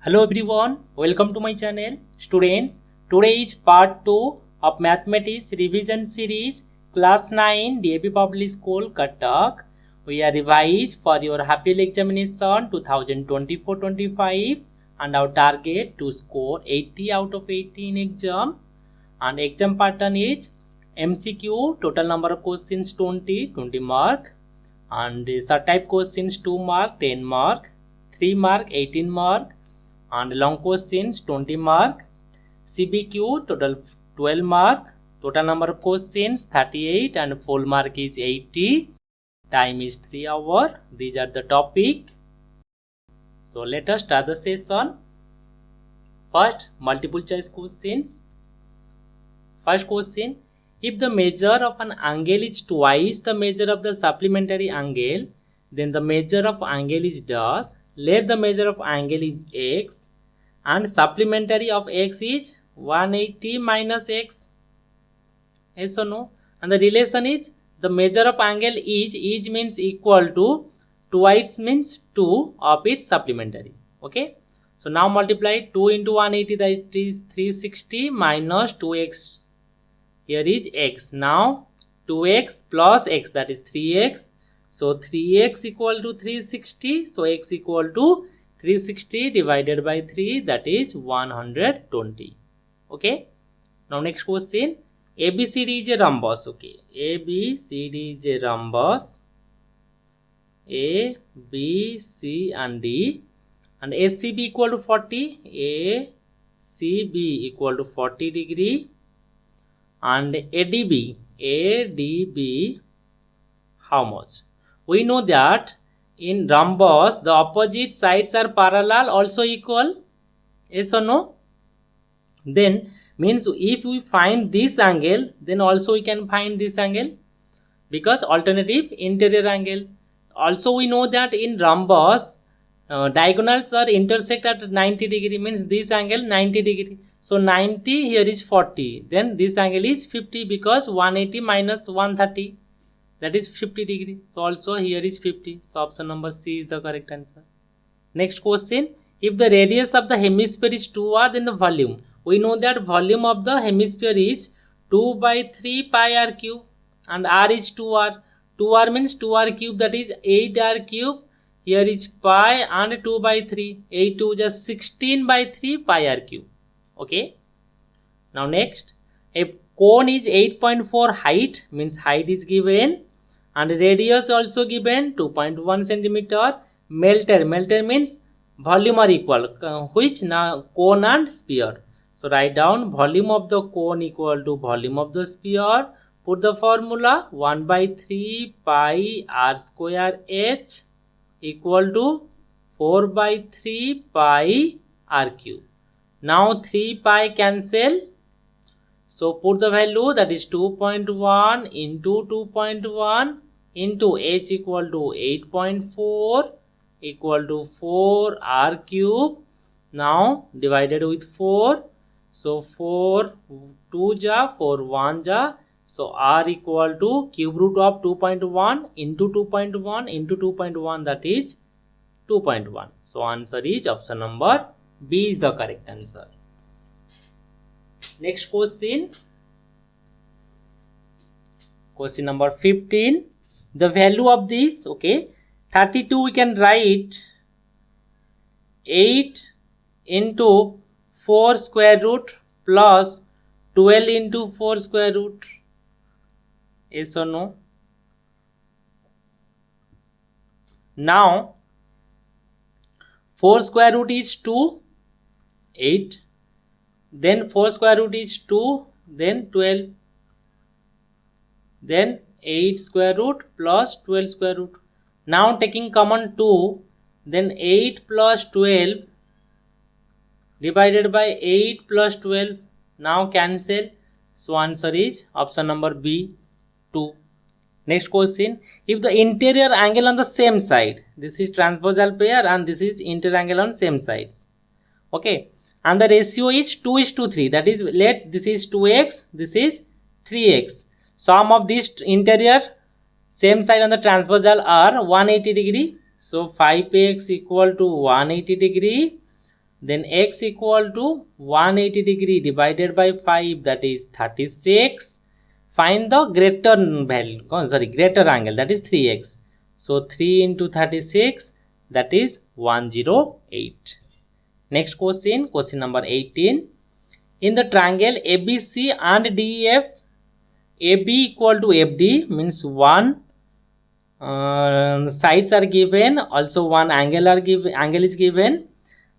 Hello everyone, welcome to my channel. Students, today is part 2 of Mathematics Revision Series Class 9 DAP Public School Cuttack. We are revised for your half yearly examination 2024-25 and our target to score 80 out of 80 in exam. And exam pattern is MCQ, total number of questions 20 mark, and subtype questions 2 mark 10 mark, 3 mark 18 mark, and long questions 20 mark, CBQ total 12 mark, total number of questions 38 and full mark is 80, time is 3 hours. These are the topic. So let us start the session. First, multiple choice questions. First question, if the measure of an angle is twice the measure of the supplementary angle, then the measure of angle is dash. Let the measure of angle is x and supplementary of x is 180 minus x. Yes or no? And the relation is the measure of angle is means equal to twice means 2 of its supplementary. Okay. So now multiply 2 into 180, that is 360 minus 2x. Here is x. Now 2x plus x, that is 3x. So 3x equal to 360. So x equal to 360 divided by 3, that is 120. Okay. Now next question. ABCD is a rhombus. Okay. ABCD is a rhombus. A, B, C and D. And ACB equal to 40. ACB equal to 40 degree. And ADB how much? We know that in rhombus the opposite sides are parallel also equal. Yes or no? Then means if we find this angle, then also we can find this angle because alternative interior angle. Also we know that in rhombus diagonals are intersect at 90 degree, means this angle 90 degree. So 90 here is 40, then this angle is 50 because 180 minus 130, that is 50 degree. So also here is 50. So option number C is the correct answer. Next question, if the radius of the hemisphere is 2r, then the volume. We know that volume of the hemisphere is 2 by 3 pi r cube and r is 2r. 2r means 2r cube, that is 8r cube. Here is pi and 2 by 3. 8 to just 16 by 3 pi r cube. Okay. Now next, a cone is 8.4 height, means height is given, and radius also given 2.1 centimeter. Melted means volume are equal, which now cone and sphere. So write down volume of the cone equal to volume of the sphere. Put the formula 1 by 3 pi r square h equal to 4 by 3 pi r cube. Now 3 pi cancel. So put the value, that is 2.1 into 2.1 into h equal to 8.4 equal to 4 r cube. Now divided with 4. So 4 2 ja, 4 1 ja. So r equal to cube root of 2.1 into 2.1 into 2.1, that is 2.1. So answer is option number B is the correct answer. Next question. Question number 15. The value of this, okay, 32 we can write 8 into 4 square root plus 12 into 4 square root. Yes or no? Now 4 square root is 2, 8. Then 4 square root is 2, then 12. Then 8 square root plus 12 square root. Now taking common 2, then 8 plus 12 divided by 8 plus 12. Now cancel. So answer is option number B, 2. Next question, if the interior angle on the same side, this is transversal pair and this is interior angle on same sides. Okay. And the ratio is 2:3, that is, let this is 2x, this is 3x. Sum of these interior same side on the transversal are 180 degree. So 5x equal to 180 degree then x equal to 180 degree divided by 5, that is 36. Find the greater value, greater angle, that is 3x. So 3 into 36, that is 108. Next question, question number 18. In the triangle ABC and DEF, AB equal to FD means one sides are given, also one angle is given.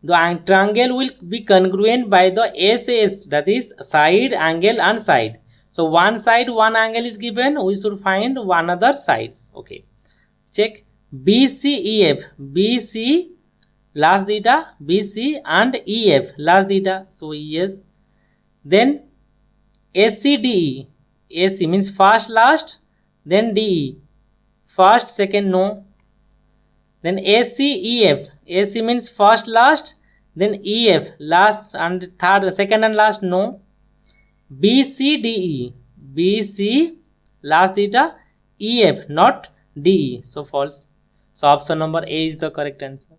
The triangle will be congruent by the SS, that is side, angle and side. So one side, one angle is given, we should find one other sides. Okay, check BCEF, BC last theta, BC and EF last theta, so yes. Then ACDE, AC means first last, then DE first second no. Then ACEF, AC means first last, then EF last and third second and last no. BCDE, BC last theta, EF not DE, so false. So option number A is the correct answer.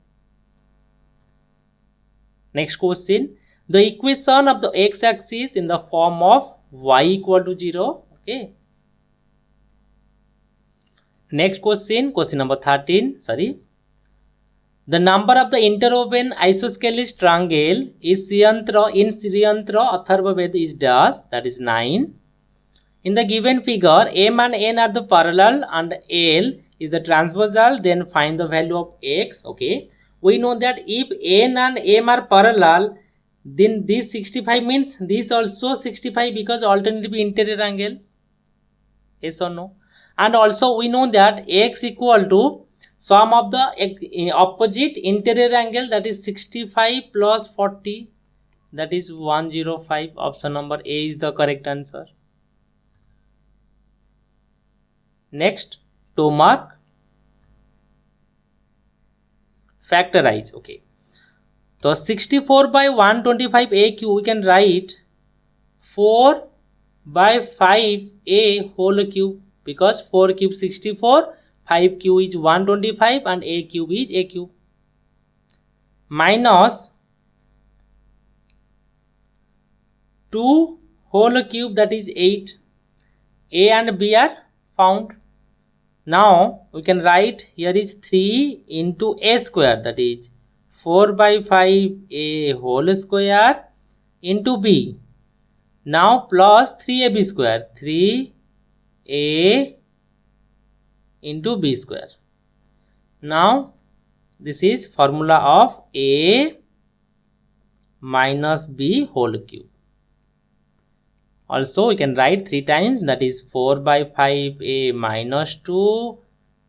Next question, the equation of the x-axis in the form of y equal to 0. Okay. Next question, question number 13. The number of the interwoven isosceles triangle is Sriyantra in Sriyantra Atharva Veda is dash, that is 9. In the given figure, M and N are the parallel and L is the transversal, then find the value of x. Okay, we know that if N and M are parallel, then this 65 means this also 65 because alternative interior angle. Yes or no? And also we know that x equal to sum of the opposite interior angle, that is 65 plus 40, that is 105. Option number A is the correct answer. Next, 2 mark. Factorize. Okay, so 64 by 125 AQ we can write 4 by 5A whole cube, because 4 cube 64, 5 cube is 125 and A cube is A cube, minus 2 whole cube, that is 8. A and B are found. Now we can write here is 3 into A square, that is 4 by 5A whole square into B. Now plus 3AB square, 3A into B square. Now this is formula of A minus B whole cube. Also we can write 3 times, that is 4 by 5A minus 2,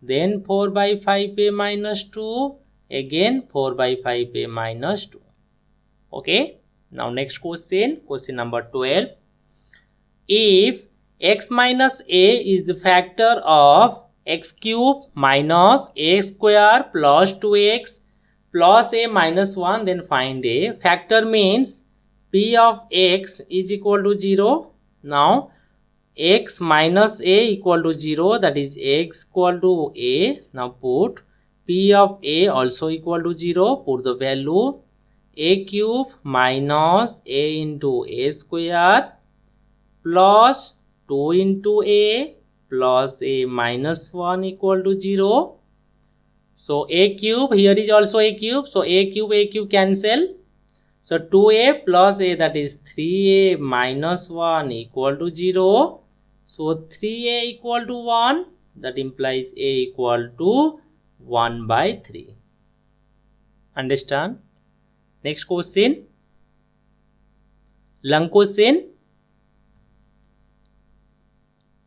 then 4 by 5A minus 2, again 4 by 5A minus 2. Okay, now next question, question number 12. If x minus A is the factor of x cube minus a square plus 2x plus a minus 1, then find A. Factor means P of x is equal to 0. Now x minus a equal to 0, that is x equal to a. Now put P of a also equal to 0. Put the value a cube minus a into a square plus 2 into a plus a minus 1 equal to 0. So a cube, here is also a cube. So a cube cancel. So 2a plus a, that is 3a minus 1 equal to 0. So 3a equal to 1, that implies a equal to 1 by 3. Understand? Next question. Long question.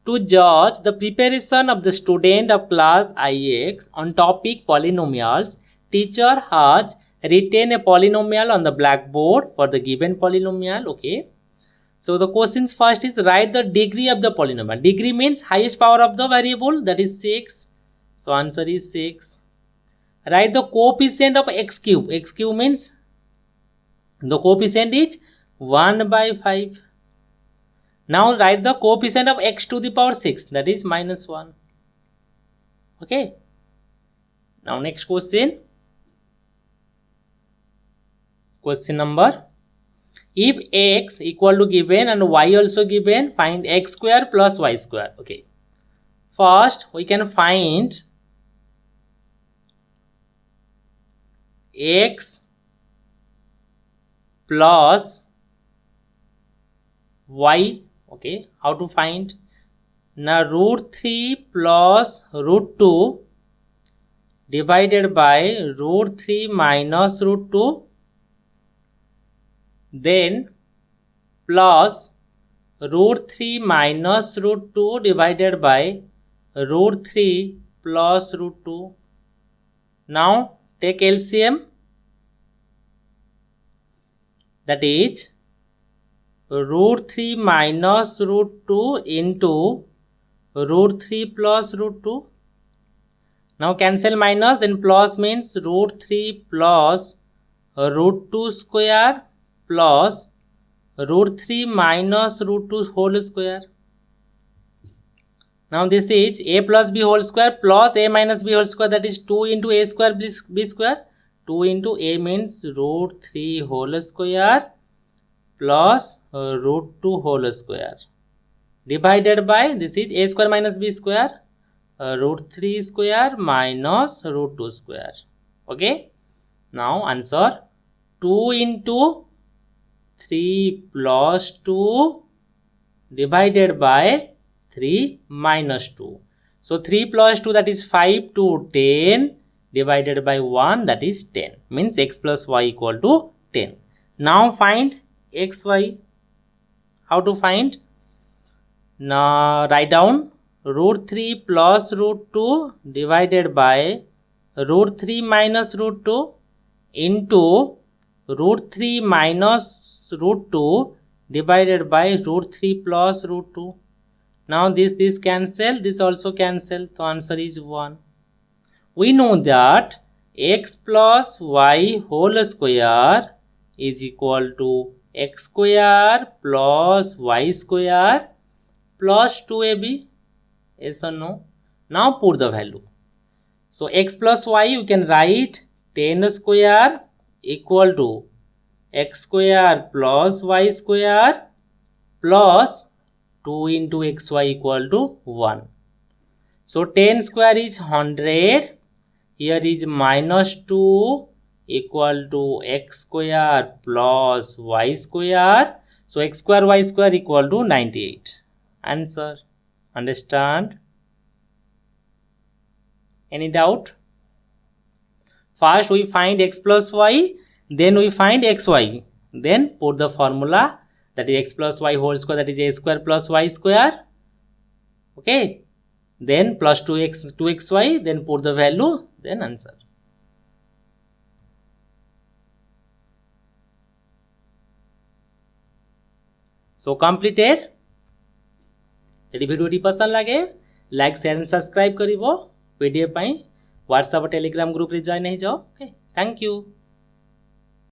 To judge the preparation of the student of class IX on topic polynomials, teacher has written a polynomial on the blackboard for the given polynomial. Okay. So the questions first is write the degree of the polynomial. Degree means highest power of the variable, that is 6. So answer is 6. Write the coefficient of x cube. X cube means the coefficient is 1 by 5. Now write the coefficient of x to the power 6, that is minus 1. Okay. Now next question. question number. If x equal to given and y also given, find x square plus y square. Okay. First, we can find x plus y. Okay. How to find? Now root 3 plus root 2 divided by root 3 minus root 2, then plus root 3 minus root 2 divided by root 3 plus root 2. Now take LCM, that is root 3 minus root 2 into root 3 plus root 2. Now cancel minus, then plus means root 3 plus root 2 square plus root 3 minus root 2 whole square. Now this is a plus b whole square plus a minus b whole square, that is 2 into a square b square. 2 into a means root 3 whole square plus root 2 whole square divided by, this is a square minus b square, root 3 square minus root 2 square. Okay. Now answer 2 into 3 plus 2 divided by 3 minus 2. So 3 plus 2, that is 5 to 10 divided by 1, that is 10. Means x plus y equal to 10. Now find xy. How to find? Now write down root 3 plus root 2 divided by root 3 minus root 2 into root 3 minus root 2 divided by root 3 plus root 2. Now this cancel, this also cancel, so answer is 1. We know that x plus y whole square is equal to x square plus y square plus 2ab. Yes or no? Now put the value. So x plus y, you can write 10 square equal to x square plus y square plus 2 into xy equal to 1. So 10 square is 100. Here is minus 2 equal to x square plus y square. So x square y square equal to 98. Answer. Understand? Any doubt? First we find x plus y, then we find xy. Then put the formula, that is x plus y whole square, that is a square plus y square. Okay. Then plus 2xy, then put the value, then answer. So completed. यदि भिडियोटी पसंद लगे like share and subscribe करिवो PDF पाई WhatsApp और Telegram group रे join हो जाओ। Okay, thank you.